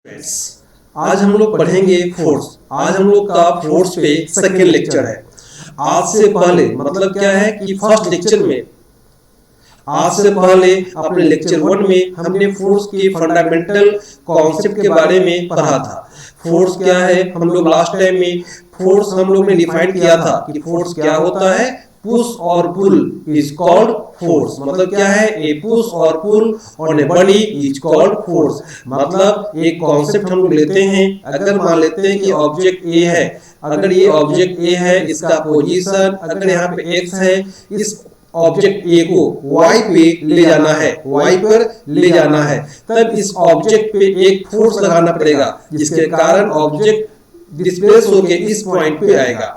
Friends, आज हम लोग पढ़ेंगे फोर्स। आज हम लोग का फोर्स पे सेकेंड लेक्चर है। आज से पहले मतलब क्या है कि फर्स्ट लेक्चर में आज से पहले अपने लेक्चर 1 में हमने फोर्स के फंडामेंटल कॉन्सेप्ट के बारे में पढ़ा था। फोर्स क्या है, हम लोग लास्ट टाइम में फोर्स हम लोग ने डिफाइन किया था कि फोर्स क्या होता है। पुश और पुल इज कॉल्ड फोर्स। मतलब क्या है, ए पुश और pull on a body is called force. मतलब एक कॉन्सेप्ट हम लोग लेते हैं। अगर मान लेते हैं कि ऑब्जेक्ट ए है, अगर ये ऑब्जेक्ट ए है, इसका पोजीशन अगर यहाँ पे एक्स है, इस ऑब्जेक्ट ए को वाई पे ले जाना है, वाई पर ले जाना है, तब इस ऑब्जेक्ट पे एक फोर्स लगाना पड़ेगा, जिसके कारण ऑब्जेक्ट डिस्प्लेस होके इस पॉइंट पे आएगा।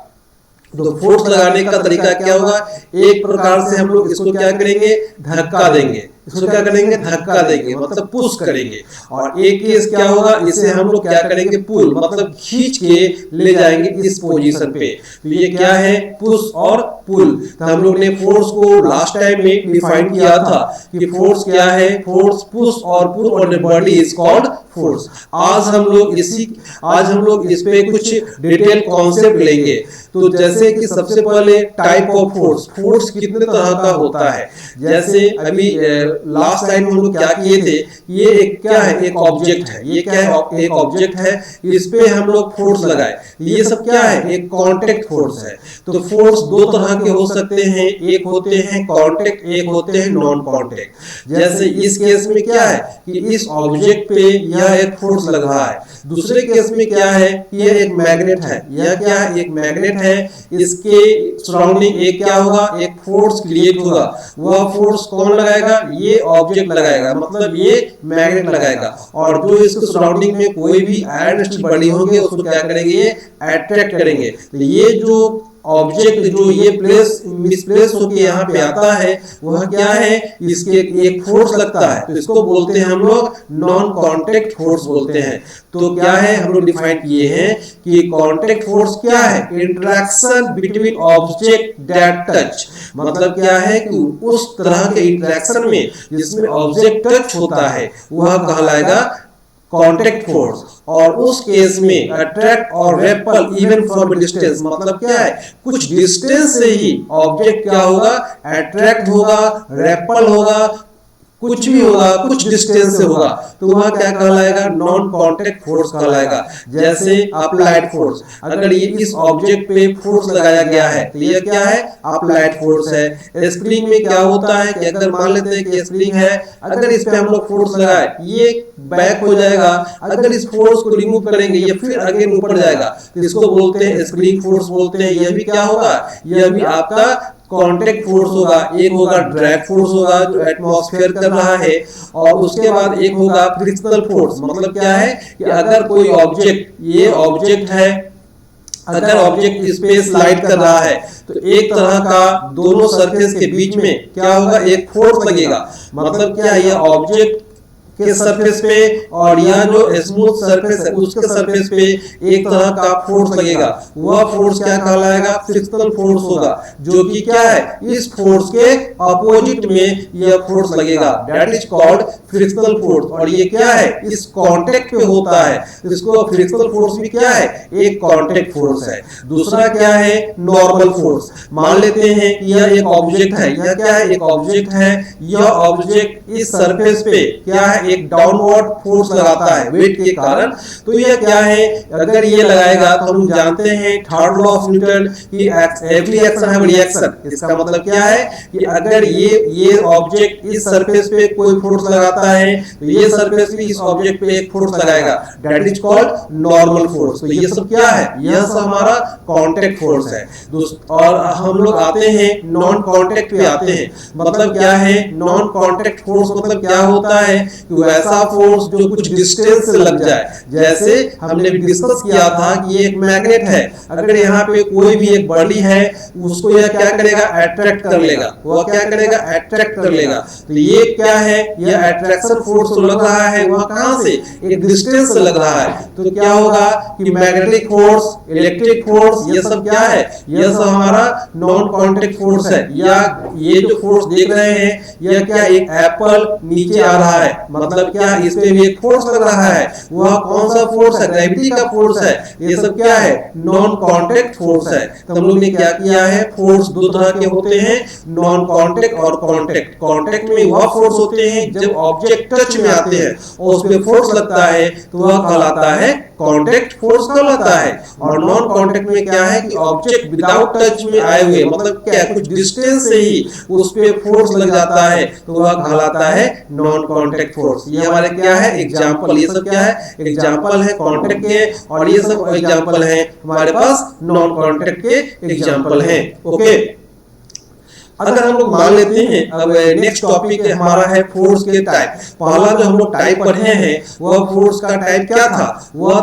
तो फोर्स लगाने का तरीका क्या होगा, एक प्रकार से हम लोग इसको क्या करेंगे, धक्का देंगे। इसको क्या करेंगे, धक्का देंगे, मतलब पुश करेंगे। और एक केस क्या होगा, इसे हम लोग क्या करेंगे, पुल, मतलब खींच के ले जाएंगे इस पोजीशन पे। तो ये क्या है, पुश और पुल। तो हम लोग ने फोर्स को लास्ट टाइम में डिफाइन किया था कि फोर्स क्या है, फोर्स पुश और pull on a body is called force. आज हम लोग इस पे कुछ डिटेल कॉन्सेप्ट लेंगे। तो जैसे कि सबसे पहले टाइप ऑफ फोर्स, फोर्स कितने तरह का होता है। जैसे अभी लास्ट टाइम हम लोग क्या किए थे, ये एक क्या है, एक ऑब्जेक्ट है। ये क्या है, एक ऑब्जेक्ट है, इस पे हम लोग फोर्स लगाए। ये सब क्या है, एक कांटेक्ट फोर्स है। तो फोर्स दो तरह के हो सकते हैं, एक होते हैं कांटेक्ट, एक होते हैं नॉन कांटेक्ट। जैसे इस केस में क्या है कि इस ऑब्जेक्ट पे यह एक फोर्स लग रहा है। दूसरे केस में क्या है, यह एक मैग्नेट है। यह क्या है, एक मैग्नेट है। इसके सराउंडिंग एक क्या होगा, एक फोर्स क्रिएट होगा। वह फोर्स कौन लगाएगा, ये ऑब्जेक्ट लगाएगा, मतलब ये मैग्नेट लगाएगा। और जो इसके सराउंडिंग में कोई भी आयरन स्टील बॉडी होंगे, उसको क्या करेंगे, ये अट्रैक्ट करेंगे। तो ये जो ऑब्जेक्ट जो ये मिसप्लेस होके यहाँ पे आता है, वह क्या है, इसके एक फोर्स लगता है। तो इसको बोलते हैं हम लोग नॉन कांटेक्ट फोर्स बोलते हैं। तो क्या है, हम लोग डिफाइन किए हैं कि कांटेक्ट फोर्स क्या है, interaction between object that touch. मतलब क्या है कि उस तरह के इंटरेक्शन में जिसमें ऑब्जेक्ट टच होता है, वह कहलाएगा कांटेक्ट फोर्स। और उस केस में अट्रैक्ट और रेपल इवन फ्रॉम डिस्टेंस, मतलब क्या है, कुछ डिस्टेंस से ही ऑब्जेक्ट क्या होगा, अट्रैक्ट होगा, रेपल होगा, कुछ भी होगा, कुछ डिस्टेंस से होगा। तो वह क्या कहलाएगा, नॉन कांटेक्ट फोर्स कहलाएगा। जैसे अप्लाइड फोर्स, अगर ये इस ऑब्जेक्ट पे फोर्स लगाया गया है, तो ये क्या है, अप्लाइड फोर्स है। स्प्रिंग में क्या होता है कि अगर मान लेते हैं कि स्प्रिंग है, अगर इस पे हम लोग फोर्स लगाए, ये बैक हो जाएगा। अगर इस फोर्स को रिमूव करेंगे, ये फिर अगेन ऊपर जाएगा। तो इसको बोलते हैं स्प्रिंग फोर्स बोलते हैं। यह भी क्या होगा, यह भी आपका कांटेक्ट फोर्स होगा। एक होगा ड्रैग फोर्स होगा, जो एटमॉस्फेयर कर रहा है, और उसके बाद एक होगा फ्रिक्शनल फोर्स। मतलब क्या है कि अगर कोई ऑब्जेक्ट, ये ऑब्जेक्ट है, अगर ऑब्जेक्ट इस पे स्लाइड कर रहा है, तो एक तरह का दोनों सरफेस के बीच में क्या होगा, एक फोर्स लगेगा। मतलब क्या, यह ऑब्जेक्ट के सरफेस पे और यह जो स्मूथ सरफेस है उसके सरफेस पे एक तरह का फोर्स लगेगा। वह फोर्स क्या कहलाएगा, फ्रिक्शनल फोर्स होगा, जो कि क्या है, इस फोर्स के अपोजिट में यह फोर्स लगेगा, that is called frictional force. और ये क्या है, इस कांटेक्ट पे होता है। इसको फ्रिक्शनल फोर्स भी क्या है, एक कांटेक्ट फोर्स है। दूसरा क्या है, नॉर्मल फोर्स। मान लेते हैं कि यह एक ऑब्जेक्ट है, यह क्या है, एक ऑब्जेक्ट है। यह ऑब्जेक्ट इस सरफेस पे क्या है, एक डाउनवर्ड फोर्स लगाता है वेट के कारण। तो यह क्या है, अगर ये लगाएगा तो हम जानते हैं थर्ड लॉ ऑफ न्यूटन कि एवरी एक्शन हैव रिएक्शन। इसका मतलब क्या है कि अगर ये ऑब्जेक्ट इस सरफेस पे कोई फोर्स लगाता है, तो ये सरफेस भी इस ऑब्जेक्ट पे एक फोर्स लगाएगा, that is called normal force. तो ये सब क्या है, यह सब हमारा कांटेक्ट फोर्स है। और हम लोग आते हैं नॉन कांटेक्ट पे आते हैं। मतलब क्या है, नॉन कांटेक्ट फोर्स मतलब क्या होता है कि ऐसा फोर्स जो कुछ डिस्टेंस से लग जाए। जैसे हमने डिस्कस किया था कि ये एक मैग्नेट है, अगर यहाँ पे कोई भी एक बॉडी है, उसको यह क्या करेगा, अट्रैक्ट कर लेगा। वह क्या करेगा, अट्रैक्ट कर लेगा। तो ये क्या है, यह अट्रैक्शन फोर्स लग रहा है, वह कहां से, एक डिस्टेंस से लग रहा है। तो क्या होगा कि मैग्नेटिक फोर्स, इलेक्ट्रिक फोर्स, ये सब क्या है, यह सब हमारा नॉन कांटेक्ट फोर्स है। या ये जो फोर्स देख रहे हैं, यह क्या, एक एप्पल नीचे आ रहा है, मतलब मतलब क्या इस पे भी एक फोर्स लग रहा है। वह कौन सा फोर्स है? ग्रेविटी का फोर्स है। ये सब क्या है? नॉन कांटेक्ट फोर्स है। तो हम लोग ने क्या किया है? फोर्स दो तरह के होते हैं, नॉन कांटेक्ट और कांटेक्ट। कांटेक्ट में वह फोर्स होते हैं जब ऑब्जेक्ट टच में आते हैं और उस पे फोर्स लगता है तो वह कहलाता है कांटेक्ट फोर्स कहलाता है। और नॉन कांटेक्ट में क्या है कि ऑब्जेक्ट विदाउट टच में आए हुए, मतलब क्या कुछ डिस्टेंस से ही उस पे फोर्स लग जाता है तो वह कहलाता है नॉन कांटेक्ट फोर्स। ये हमारे क्या है? एग्जांपल। ये सब क्या है? एग्जांपल है कांटेक्ट के, और ये सब एग्जांपल है हमारे पास नॉन कांटेक्ट के एग्जांपल हैं। ओके, अगर हम लोग मान लेते हैं, अब नेक्स्ट टॉपिक हमारा है फोर्स के टाइप। पहला जो हम लोग टाइप पढ़े हैं वह फोर्स का टाइप क्या था? वह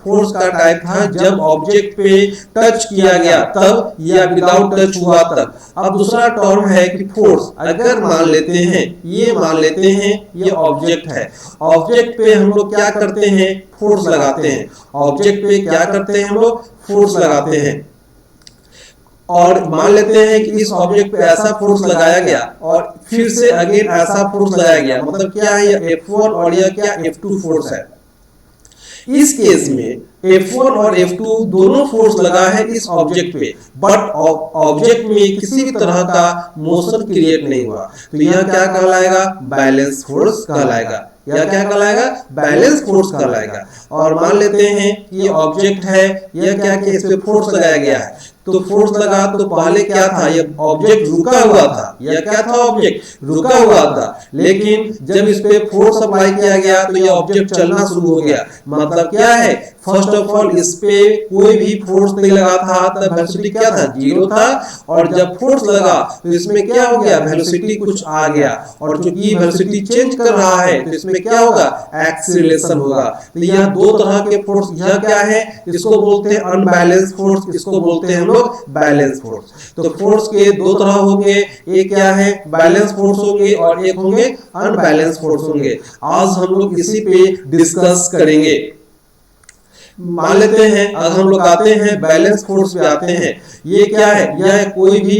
फोर्स का टाइप था जब ऑब्जेक्ट पे टच किया गया तब, या विदाउट टच हुआ तब। अब दूसरा टर्म है कि फोर्स, अगर मान लेते हैं, ये मान लेते हैं ये ऑब्जेक्ट है, ऑब्जेक्ट पे हम लोग क्या करते हैं? फोर्स लगाते हैं। ऑब्जेक्ट पे क्या करते हैं हम लोग? फोर्स लगाते हैं। और मान लेते हैं कि इस ऑब्जेक्ट पे ऐसा फोर्स लगाया गया और फिर से अगेन ऐसा फोर्स लगाया गया, मतलब क्या है? ये F1 और यह क्या F2 फोर्स है। इस केस में F1 और F2 दोनों फोर्स लगा है इस ऑब्जेक्ट पे, बट ऑब्जेक्ट में किसी भी तरह का मोशन क्रिएट नहीं हुआ, तो यह क्या कहलाएगा? बैलेंस फोर्स कहलाएगा। यह क्या कहलाएगा? बैलेंस फोर्स कहलाएगा। और मान लेते हैं कि ये ऑब्जेक्ट है, यह क्या कि इस पे फोर्स लगाया गया है, तो फोर्स लगा तो पहले क्या था? ये ऑब्जेक्ट रुका हुआ था। यह क्या था? ऑब्जेक्ट रुका हुआ था, लेकिन जब इस पे फोर्स अप्लाई किया गया तो ये ऑब्जेक्ट चलना शुरू हो गया। मतलब क्या है? फर्स्ट ऑफ ऑल इस पे कोई भी फोर्स नहीं लगा था, तब वेलोसिटी क्या था? जीरो था। और जब फोर्स लगा तो इसमें क्या हो गया? वेलोसिटी कुछ आ गया, और चूंकि वेलोसिटी चेंज कर रहा है तो इसमें क्या होगा? एक्सीलरेशन होगा। तो यह दो तरह के फोर्स, यह क्या है? इसको बोलते हैं अनबैलेंस फोर्स, इसको बोलते हैं हम लोग बैलेंस फोर्स। तो फोर्स के दो तरह होंगे, एक क्या है? बैलेंस फोर्स होंगे और एक होंगे अनबैलेंस फोर्स होंगे। आज हम लोग इसी पे डिस्कस करेंगे। मान लेते हैं, अगर हम लोग आते हैं बैलेंस फोर्स पे आते हैं, ये क्या है? यह कोई भी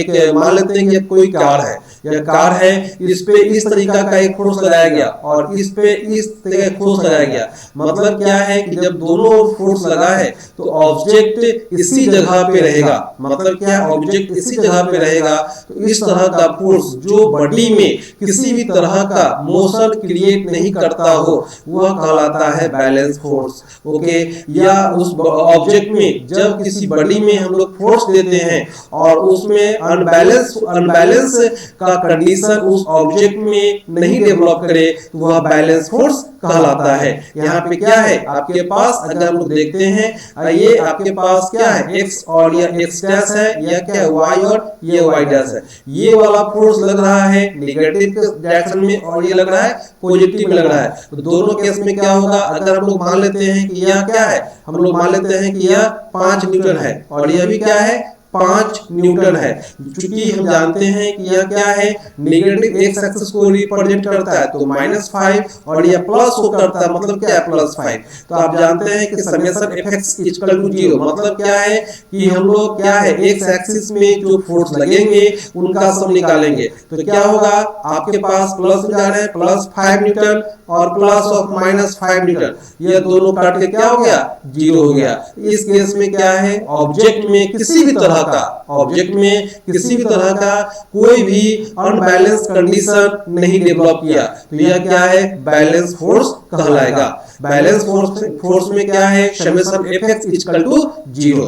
एक, मान लेते हैं कि कोई कार है, यह कार है, इस पे इस तरीका का एक फोर्स लगाया गया और इस पे इस तरीके का फोर्स लगाया गया। मतलब क्या है कि जब दोनों फोर्स लगा है तो ऑब्जेक्ट इसी जगह पे रहेगा। मतलब क्या है? ऑब्जेक्ट इसी जगह पे रहेगा। तो इस तरह का फोर्स जो बॉडी में किसी भी तरह का मोशन क्रिएट नहीं करता हो, वह कहलाता है बैलेंस फोर्स। ओके, या उस ऑब्जेक्ट में जब किसी बॉडी में हम लोग फोर्स देते हैं और उसमें अनबैलेंस का कंडीशन उस ऑब्जेक्ट में नहीं डेवलप करे तो वह बैलेंस फोर्स कहलाता है। यहाँ पे क्या है आपके पास? अगर हम लोग देखते हैं, ये आपके पास क्या है? x और यह x डैश है, यह क्या है? y और ये y डैश है। ये वाला फोर्स लग रहा है नेगेटिव डायरेक्शन में और ये लग रहा है पॉजिटिव में लग रहा है। तो दोनों केस में क्या होगा? अगर हम लोग मान लेते हैं कि यह क्या है? हम लोग मान लेते हैं कि यह 5 न्यूटन है और यह भी क्या है? 5 न्यूटन है। चूंकि हम जानते हैं कि यह क्या है? नेगेटिव एक्स एक्सिस को रिप्रेजेंट करता है, तो -5 और यह प्लस को करता है, मतलब क्या है? +5। तो आप जानते हैं कि समेशन fx इक्वल टू 0, मतलब क्या है कि हम लोग क्या है? एक्स एक्सिस में जो फोर्स लगेंगे उनका सम निकालेंगे। तो क्या होगा? आपके पास प्लस में जा रहे हैं +5 न्यूटन और +5 न्यूटन, ये दोनों काट के क्या हो गया? 0 हो गया। इस केस में क्या है? ऑब्जेक्ट में किसी भी तरह का कोई भी अनबैलेंस कंडीशन नहीं डेवलप किया, तो यह क्या है? बैलेंस फोर्स कहलाएगा। बैलेंस फोर्स में क्या है? Summation fx equal to 0।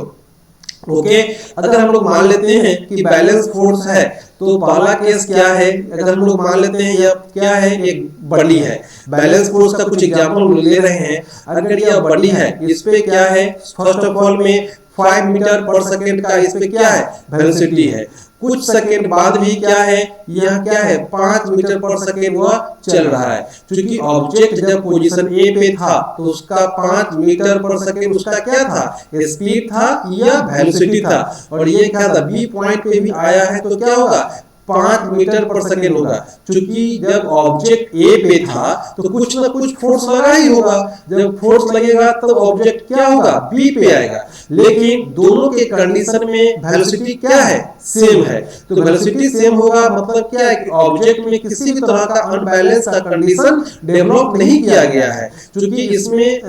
Okay, अगर हम लोग मान लेते हैं कि बैलेंस फोर्स है तो पहला केस क्या है? अगर हम लोग मान लेते हैं यह क्या है? एक बॉडी है। बैलेंस फोर्स का कुछ एग्जांपल ले रहे हैं। अगर यह बॉडी है, इस पे क्या है? फर्स्ट ऑफ ऑल में 5 मीटर पर सेकेंड का इस पे क्या है? वेलोसिटी है। कुछ सेकेंड बाद भी क्या है? यह क्या है? 5 मीटर पर सेकेंड वह चल रहा है। क्योंकि ऑब्जेक्ट जब पोजीशन ए पे था तो उसका 5 मीटर पर सेकेंड उसका क्या था? स्पीड था या वेलोसिटी था। और ये क्या था? बी पॉइंट पे भी आया है तो क्या होगा? 5 मीटर पर सेकेंड होगा, क्योंकि जब ऑब्जेक्ट ए पे था तो कुछ ना कुछ फोर्स लगा ही होगा। जब फोर्स लगेगा तब ऑब्जेक्ट क्या होगा, बी पे आएगा। लेकिन दोनों के कंडीशन में वेलोसिटी क्या है, सेम है। तो वेलोसिटी सेम होगा मतलब क्या है कि ऑब्जेक्ट में किसी भी तरह का अनबैलेंस का कंडीशन डेवलप नहीं किया गया है, क्योंकि इसमें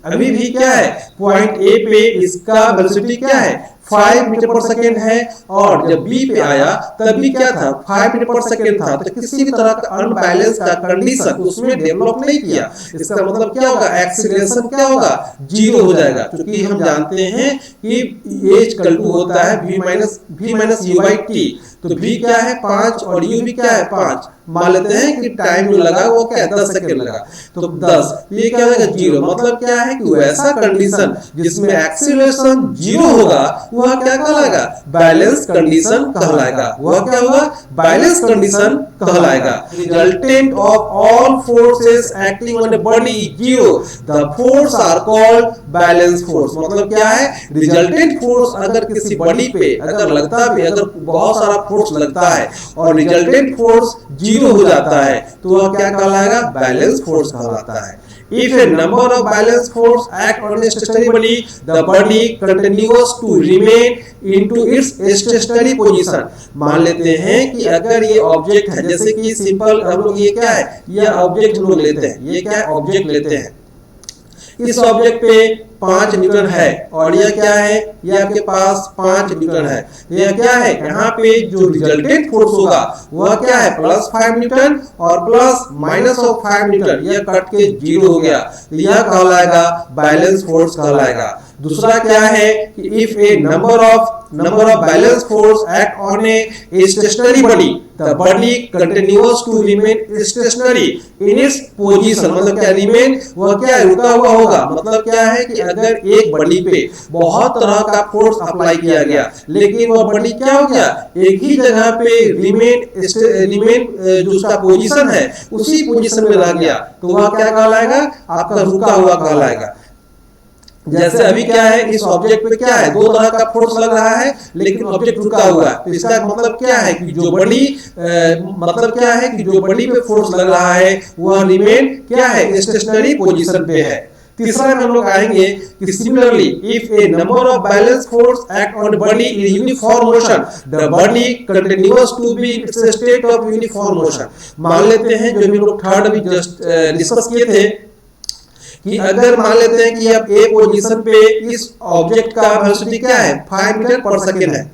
अभी भी क्या है, पॉइंट ए पे इसका वेलोसिटी क्या है, 5 मीटर पर सेकेंड है, और जब बी पे आया तब भी क्या था, 5 मीटर पर सेकेंड था। तो किसी भी तरह का अनबैलेंस का कंडीशन उसमें डेवलप नहीं किया। इसका मतलब क्या होगा, एक्सीलरेशन क्या होगा, जीरो हो जाएगा, क्योंकि हम जानते हैं कि ए इक्वल टू होता है v minus u by T. तो v क्या है 5 और u भी क्या है 5। मान लेते हैं कि टाइम जो लगा वो क्या है 10 सेकंड लगा, तो 10, ये क्या हो जाएगा जीरो। मतलब क्या है कि वैसा कंडीशन जिसमें एक्सीलरेशन जीरो होगा वह क्या कहलाएगा, बैलेंस कंडीशन कहलाएगा। वह क्या होगा, बैलेंस कंडीशन कहलाएगा। Resultant of all forces acting on a body zero, the force are called balance force. मतलब क्या है, रिजल्टेंट फोर्स अगर किसी बॉडी पे अगर लगता भी, अगर बहुत सारा फोर्स लगता है और रिजल्टेंट फोर्स जीरो हो जाता है तो वह क्या कहलाएगा, बैलेंस फोर्स कहलाता है। If a number of balanced force act on a stationary body, the body continues to remain into its stationary position। मान लेते हैं कि अगर ये ऑब्जेक्ट है, जैसे कि सिंपल हम लोग ये क्या है, ये ऑब्जेक्ट हम लोग लेते हैं, ये क्या है ऑब्जेक्ट लेते हैं। इस ऑब्जेक्ट पे 5 न्यूटन है और यह क्या है, यह आपके पास 5 न्यूटन है। यह क्या है, यहाँ पे जो रिजल्टेंट फोर्स होगा वह क्या है +5 न्यूटन और प्लस माइनस ऑफ 5 न्यूटन, यह कट के जीरो हो गया, यह कहलाएगा बैलेंस फोर्स कहलाएगा। दूसरा क्या है कि if a number of balance force act on a stationary body, the body continuous to remain stationary in its position. मतलब क्या रिमेन, वह क्या रुका हुआ होगा। मतलब क्या है कि अगर एक बॉडी पे बहुत तरह का फोर्स अप्लाई किया गया लेकिन वह बॉडी क्या हो गया, एक ही जगह पे रिमेन जो उसका पोजीशन है उसी पोजीशन में रह गया, तो वह क्या कहलाएगा, आपका रुका हुआ कहलाएगा। जैसे अभी क्या है, इस ऑब्जेक्ट पे क्या है, 2 तरह का फोर्स लग रहा है लेकिन ऑब्जेक्ट रुका हुआ है। तो इसका मतलब क्या है कि जो बॉडी मतलब क्या है कि जो बॉडी पे फोर्स लग रहा है वह रिमेन क्या है, स्टेशनरी पोजीशन पे है। तीसरा में हम लोग आएंगे कि similarly if a number of balance force act on body in uniform motion, the body continuous to be in its state of uniform motion. मान लेते हैं जो हम लोग थर्ड अभी जस्ट डिस्कस किए थे कि अगर मान लेते हैं कि अब ए पोजीशन पे इस ऑब्जेक्ट का वेलोसिटी क्या है 5 मीटर पर सेकेंड है,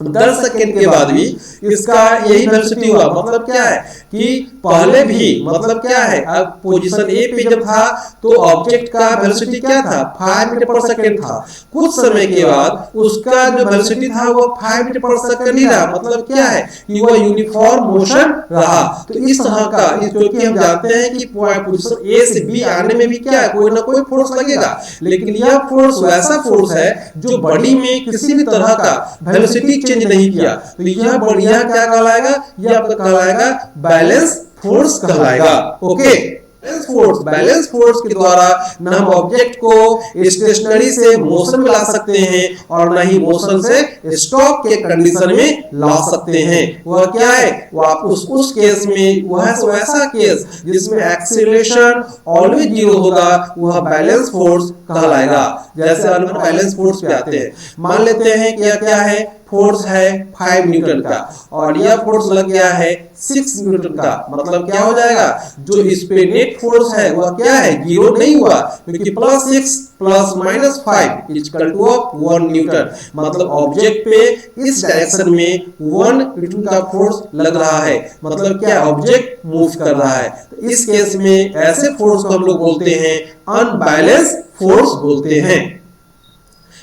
10 सेकेंड के बाद भी इसका यही वेलोसिटी हुआ। मतलब क्या है कि पहले भी मतलब क्या है, अब पोजीशन ए पे जब था तो ऑब्जेक्ट का वेलोसिटी क्या था 5 मीटर पर सेकेंड था। कुछ समय के बाद उसका जो वेलोसिटी था वो 5 मीटर पर सेकेंड ही रहा। मतलब क्या है कि वो यूनिफॉर्म मोशन रहा। तो इस तरह का, क्योंकि हम जानते हैं कि पोजीशन ए से बी आने में भी क्या है, कोई ना कोई फोर्स लगेगा, लेकिन यह फोर्स वैसा फोर्स है जो बॉडी में किसी भी तरह का वेलोसिटी चेंज नहीं किया। तो यह बढ़िया क्या कहलाएगा, यह आपका कहलाएगा बैलेंस फोर्स कहलाएगा। ओके, बैलेंस फोर्स के द्वारा न हम ऑब्जेक्ट को स्टेशनरी से मोशन में ला सकते हैं और न ही मोशन से स्टॉप के कंडीशन में ला सकते हैं। वह क्या है, वो आप उस केस में वह वैसा केस जिसमें एक्सीलरेशन ऑलवेज जीरो होगा वह बैलेंस फोर्स कहलाएगा। जैसे हम बैलेंस फोर्स पे आते हैं, मान लेते हैं कि क्या है, फोर्स है 5 न्यूटन का और यह फोर्स लग गया है 6 न्यूटन का। मतलब क्या हो जाएगा, जो इस पे नेट फोर्स है वह क्या है, जीरो नहीं हुआ, क्योंकि +6 + -5 इक्वल टू 1 न्यूटन। मतलब ऑब्जेक्ट पे इस डायरेक्शन में 1 न्यूटन का फोर्स लग रहा है। मतलब क्या, ऑब्जेक्ट मूव कर रहा है। तो इस केस में ऐसे फोर्स को हम लोग बोलते हैं अनबैलेंस फोर्स बोलते हैं।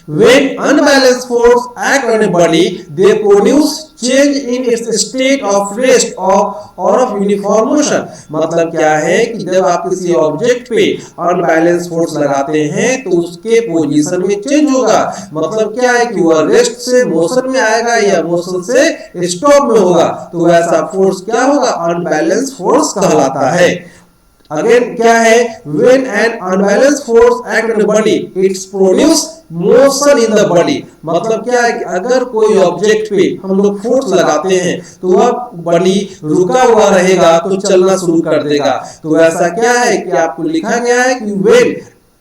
When unbalanced force act on a body, they produce change in its state of rest or of uniform motion। मतलब क्या है कि जब आप किसी ऑब्जेक्ट पे अनबैलेंस फोर्स लगाते हैं तो उसके पोजीशन में चेंज होगा। मतलब क्या है कि वह रेस्ट से मोशन में आएगा या मोशन से स्टॉप में होगा। तो वैसा फोर्स क्या होगा, अनबैलेंस फोर्स कहलाता है। अगेन क्या है, when an unbalanced force act on the body, it's produce motion in the body, मतलब क्या है कि अगर कोई ऑब्जेक्ट पे हम लोग फोर्स लगाते हैं तो वह बॉडी रुका हुआ रहेगा तो चलना शुरू कर देगा। तो ऐसा क्या है कि आपको लिखा गया है कि when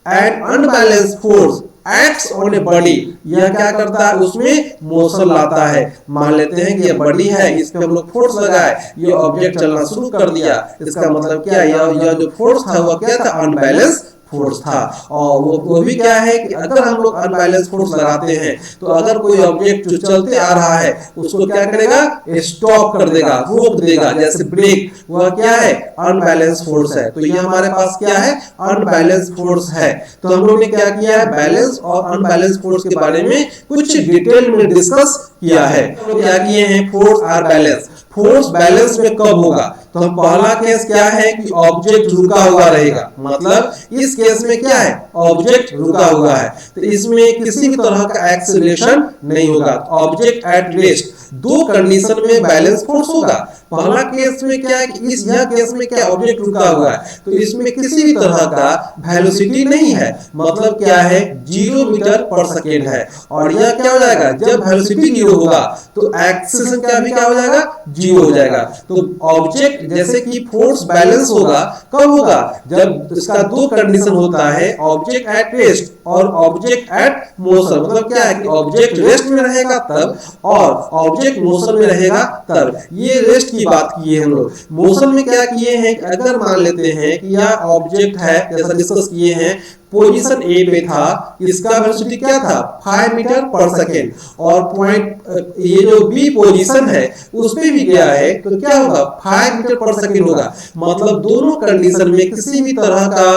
an unbalanced force acts on a body, यह क्या करता है, उसमें मोशन लाता है। मान लेते हैं कि यह बॉडी है, इस पे हम लोग फोर्स लगाए, ये ऑब्जेक्ट चलना शुरू कर दिया। इसका मतलब क्या है, यह जो फोर्स था वह क्या था, अनबैलेंस फोर्स था। और वो भी क्या है कि अगर हम लोग अनबैलेंस फोर्स लगाते हैं तो अगर कोई ऑब्जेक्ट जो चलते आ रहा है उसको क्या करेगा, स्टॉप कर देगा, रोक देगा, जैसे ब्रेक, वह क्या है, अनबैलेंस फोर्स है। तो ये हमारे पास क्या है, अनबैलेंस फोर्स है। तो हम लोग ने क्या किया है, बैलेंस और अनबैलेंस फोर्स के बारे में कुछ डिटेल में डिस्कस किया है। तो क्या किए हैं, force are balance, force balance में कब होगा, तो हम पहला केस क्या है कि ऑब्जेक्ट रुका हुआ रहेगा, मतलब इस केस में क्या है, ऑब्जेक्ट रुका हुआ है, तो इसमें किसी भी तरह का एक्सीलरेशन नहीं होगा। ऑब्जेक्ट एट रेस्ट, दो कंडीशन में बैलेंस फोर्स होगा। पहला केस में क्या है कि यह केस में क्या, ऑब्जेक्ट रुका हुआ है, तो इसमें किसी भी तरह का वेलोसिटी नहीं है, मतलब क्या है, 0 मीटर पर सेकेंड है। और यह क्या हो जाएगा, जब वेलोसिटी 0 होगा तो एक्सीलरेशन क्या हो जाएगा, 0 हो जाएगा। तो ऑब्जेक्ट जैसे कि फोर्स बैलेंस होगा, कब होगा, जब इसका दो कंडीशन होता है, ऑब्जेक्ट एट रेस्ट और ऑब्जेक्ट एट मोशन। मतलब क्या है कि ऑब्जेक्ट रेस्ट में रहेगा तब और ऑब्जेक्ट मोशन में रहेगा तब। ये रेस्ट की बात की है हम लोग। मोशन में क्या किए हैं कि अगर मान लेते हैं कि यह ऑब्जेक्ट है, जैसा डिस्कस किए हैं, पोजीशन ए पे था, इसका वेलोसिटी क्या था, 5 मीटर पर सेकेंड, और पॉइंट ये जो बी पोजीशन है उस पे भी गया है, तो क्या होगा, 5 मीटर पर सेकेंड होगा। मतलब दोनों कंडीशन में किसी भी तरह का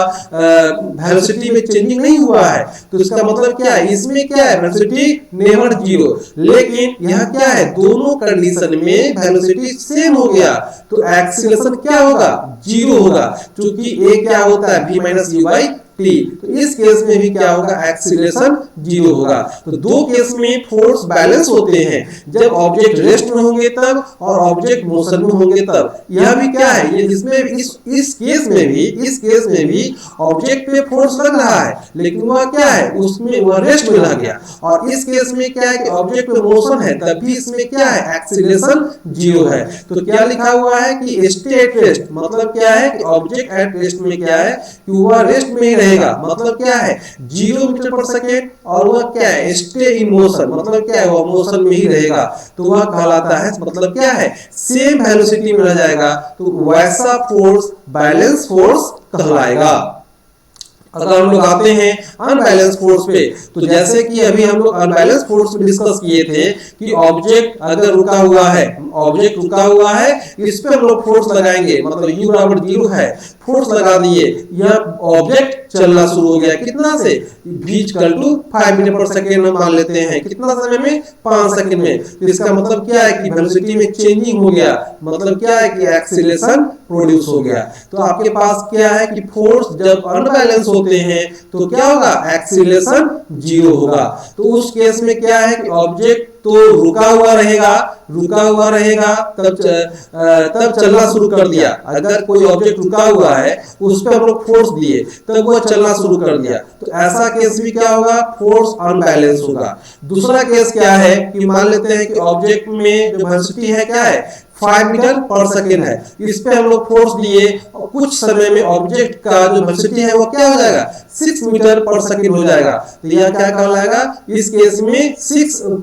वेलोसिटी में चेंजिंग नहीं हुआ है। तो इसका मतलब क्या है, इसमें क्या है, वेलोसिटी नेवर 0। लेकिन यह क्या है, दोनों कंडीशन में वेलोसिटी सेम हो गया तो एक्सीलरेशन क्या होगा, 0 होगा, क्योंकि ए क्या होता है, v minus you by T. तो इस केस में भी क्या होगा, एक्सीलरेशन 0 होगा। तो दो केस में फोर्स बैलेंस होते हैं, जब ऑब्जेक्ट रेस्ट में होंगे तब और ऑब्जेक्ट मोशन में होंगे तब। यह भी क्या है, ये इसमें इस केस में भी ऑब्जेक्ट पे फोर्स लग रहा है, लेकिन वह क्या है, उसमें वह रेस्ट में रह गया। और इस केस में क्या है कि ऑब्जेक्ट पे मोशन है, तब भी इसमें क्या है, एक्सीलरेशन 0 है। तो क्या लिखा हुआ है कि स्टे एट रेस्ट, मतलब क्या है कि ऑब्जेक्ट एट रेस्ट में क्या है कि वह रेस्ट में ही रहेगा, मतलब क्या है, 0 मीटर पर सेकेंड, और वह क्या है, स्टे इन मोशन, मतलब क्या है, वह मोशन में ही रहेगा। तो वह कहलाता है, मतलब क्या है, सेम वेलोसिटी में रह जाएगा, तो वैसा फोर्स बैलेंस फोर्स कहलाएगा। अगर हम लोग आते हैं अनबैलेंस फोर्स पे, तो जैसे कि अभी हम लोग अनबैलेंस फोर्स पे डिस्कस किए थे कि ऑब्जेक्ट अगर रुका हुआ है, ऑब्जेक्ट रुका हुआ है, इस पे हम लोग फोर्स लगाएंगे, मतलब u बराबर 0 है, फोर्स लगा दिए, यह ऑब्जेक्ट चलना शुरू हो गया, कितना से, v इक्वल टू 5 मीटर पर सेकेंड में मान लेते हैं, कितना समय में, 5 सेकेंड में। तो इसका मतलब क्या है कि वेलोसिटी में चेंजिंग हो गया, मतलब क्या है कि एक्सीलरेशन प्रोड्यूस हो गया। तो आपके पास क्या है कि फोर्स जब अनबैलेंस होते हैं तो क्या होगा, एक्सीलरेशन 0 होगा। तो उस केस में क्या है कि ऑब्जेक्ट तो रुका हुआ रहेगा, तब चलना शुरू कर दिया। अगर कोई ऑब्जेक्ट रुका हुआ है, उस पर हम लोग फोर्स दिए, तब वह चलना शुरू कर दिया, तो ऐसा केस भी क्या होगा, फोर्स अनबैलेंस होगा। दूसरा केस क्या है कि मान लेते हैं कि ऑब्जेक्ट में जो वेलोसिटी है क्या है, 5 मीटर पर सेकेंड है, इस पे हम लोग फोर्स दिए और कुछ समय में ऑब्जेक्ट का जो वेलोसिटी है वो क्या हो जाएगा, 6 मीटर पर सेकेंड हो जाएगा। तो यह क्या कहलाएगा, इस केस में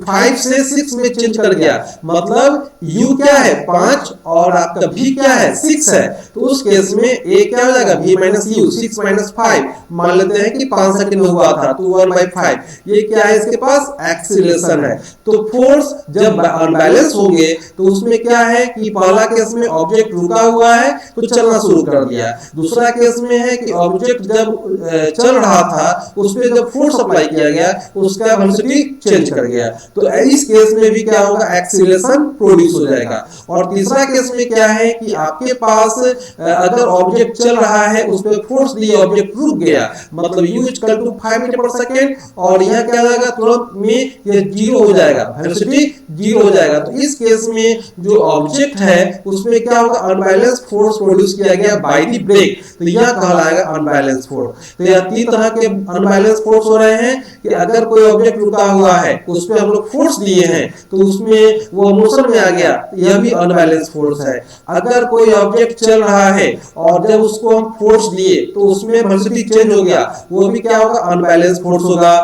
5 से 6 में चेंज कर गया, मतलब u क्या है 5 और आपका v क्या है 6 है, तो उस केस में a क्या हो जाएगा, v माइनस यू, 6 माइनस 5, मान लेते हैं कि 5 सेकेंड में हुआ था, तो 1/5, ये क्या है, इसके पास एक्सीलरेशन है। तो फोर्स जब अनबैलेंस होंगे तो उसमें क्या है कि पहला केस में ऑब्जेक्ट रुका हुआ है तो चलना शुरू कर दिया, दूसरा केस में है कि ऑब्जेक्ट जब चल रहा था उस पे जब फोर्स अप्लाई किया गया, उसका वेलोसिटी चेंज कर गया, तो इस केस में भी क्या होगा, एक्सीलरेशन प्रोड्यूस हो जाएगा। और तीसरा केस में क्या है कि आपके पास अगर ऑब्जेक्ट चल रहा है, उस पे फोर्स दिए, ऑब्जेक्ट रुक गया, मतलब u इक्वल टू 5 मीटर पर सेकेंड, और यह क्या हो जाएगा, तुरंत में ये 0 हो जाएगा, वेलोसिटी 0 हो जाएगा। तो इस केस में जो ऑब्जेक्ट ऑब्जेक्ट है उसमें क्या होगा, अनबैलेंस फोर्स प्रोड्यूस किया गया बाय द ब्रेक, तो यह कहलाएगा अनबैलेंस फोर्स। तो यह तीन तरह के अनबैलेंस फोर्स हो रहे हैं कि अगर कोई ऑब्जेक्ट रुका हुआ है उस पर हम लोग फोर्स दिए हैं तो उसमें वो मोशन में आ गया, यह भी अनबैलेंस फोर्स है। अगर कोई ऑब्जेक्ट चल रहा है और जब उसको हम फोर्स दिए तो उसमें वेलोसिटी चेंज हो गया, वो भी क्या होगा, अनबैलेंस फोर्स होगा।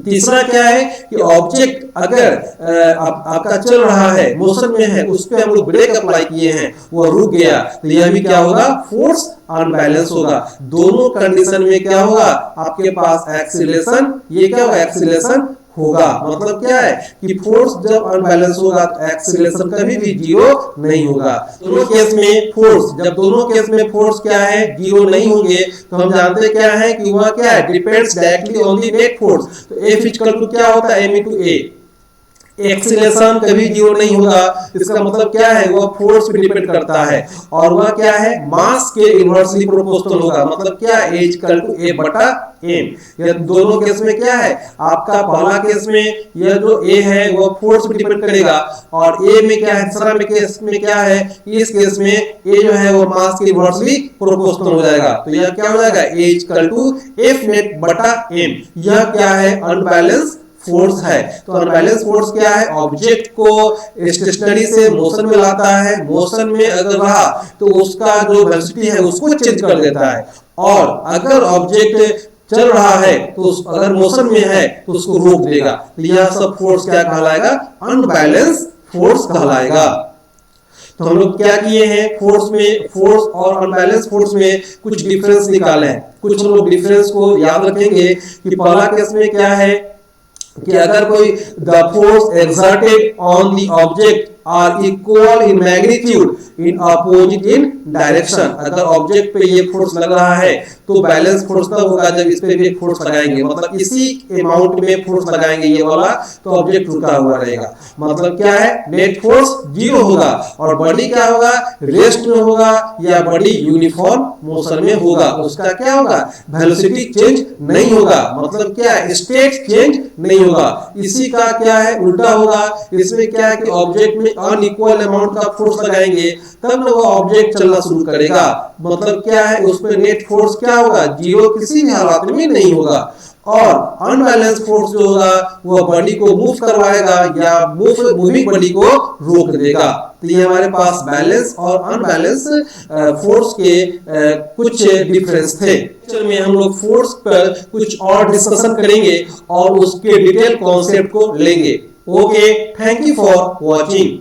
तीसरा क्या है कि ऑब्जेक्ट अगर आपका चल रहा है, मोशन में है, उस पे हम लोग ब्रेक अप्लाई किए हैं, वो रुक गया, तो यह भी क्या होगा, फोर्स अनबैलेंस होगा। दोनों कंडीशन में क्या होगा, आपके पास एक्सीलरेशन, ये क्या होगा, एक्सीलरेशन होगा। मतलब क्या है कि फोर्स जब अनबैलेंस होगा तो एक्सीलरेशन कभी भी जीरो नहीं होगा। दोनों केस में फोर्स, जब दोनों केस में फोर्स क्या है, जीरो नहीं होंगे, तो हम जानते क्या है कि वह क्या है, depends directly on the net force. तो F इक्वल टू क्या होता है, m into a। एक्सीलरेशन कभी जीरो नहीं होगा, इसका मतलब क्या है, वह फोर्स पे डिपेंड करता है और वह क्या है, मास के इनवर्सली प्रोपोर्शनल होगा। मतलब क्या, H इक्वल टू a बटा m। यह दोनों केस में क्या है, आपका पहला केस में यह जो a है वह फोर्स पे डिपेंड करेगा और a में क्या है, दूसरा में केस में क्या है, इस केस में a जो है वो मास के इनवर्सली प्रोपोर्शनल हो जाएगा। तो यह क्या हो जाएगा, H equal to F net बटा m। यह क्या है, अनबैलेंस फोर्स है। तो अनबैलेंस फोर्स क्या है, ऑब्जेक्ट को स्टेशनरी से मोशन में लाता है, मोशन में अगर रहा तो उसका जो वेलोसिटी है उसको चेंज कर देता है, और अगर ऑब्जेक्ट चल रहा है तो अगर मोशन में है तो उसको रोक देगा। तो यह सब फोर्स क्या कहलाएगा, अनबैलेंस फोर्स कहलाएगा। तो हम लोग क्या किए हैं, फोर्स में, फोर्स और अनबैलेंस फोर्स में कुछ डिफरेंस निकाले हैं। कुछ हम लोग डिफरेंस को याद रखेंगे कि पहला केस में क्या है कि अगर कोई the force exerted on the object are equal in magnitude in opposite in direction. अगर ऑब्जेक्ट पे ये फोर्स लग रहा है तो बैलेंस फोर्स तब होगा जब इस पे भी एक फोर्स लगाएंगे, मतलब इसी अमाउंट में फोर्स लगाएंगे ये वाला, तो ऑब्जेक्ट रुका हुआ रहेगा। मतलब क्या है, नेट फोर्स जीरो होगा और बॉडी क्या होगा, रेस्ट में होगा या बॉडी यूनिफॉर्म मोशन में होगा। उसका क्या होगा, वेलोसिटी चेंज नहीं होगा, मतलब क्या है, स्टेट चेंज नहीं होगा। इसी का क्या है, उल्टा होगा। इसमें क्या है कि ऑब्जेक्ट में अनइक्वल अमाउंट का फोर्स लगाएंगे तब ना वो ऑब्जेक्ट चलना शुरू करेगा। मतलब क्या है, उसमें नेट फोर्स क्या होगा, जीरो किसी भी हालात में नहीं होगा। और अनबैलेंस फोर्स जो होगा वो बॉडी को मूव करवाएगा या मूविंग बॉडी को रोक देगा। तो ये हमारे पास बैलेंस और अनबैलेंस फोर्स के कुछ डिफरेंस थे। में हम लोग फोर्स पर कुछ और डिस्कशन करेंगे और उसके डिटेल कॉन्सेप्ट को लेंगे। Okay, thank you for watching.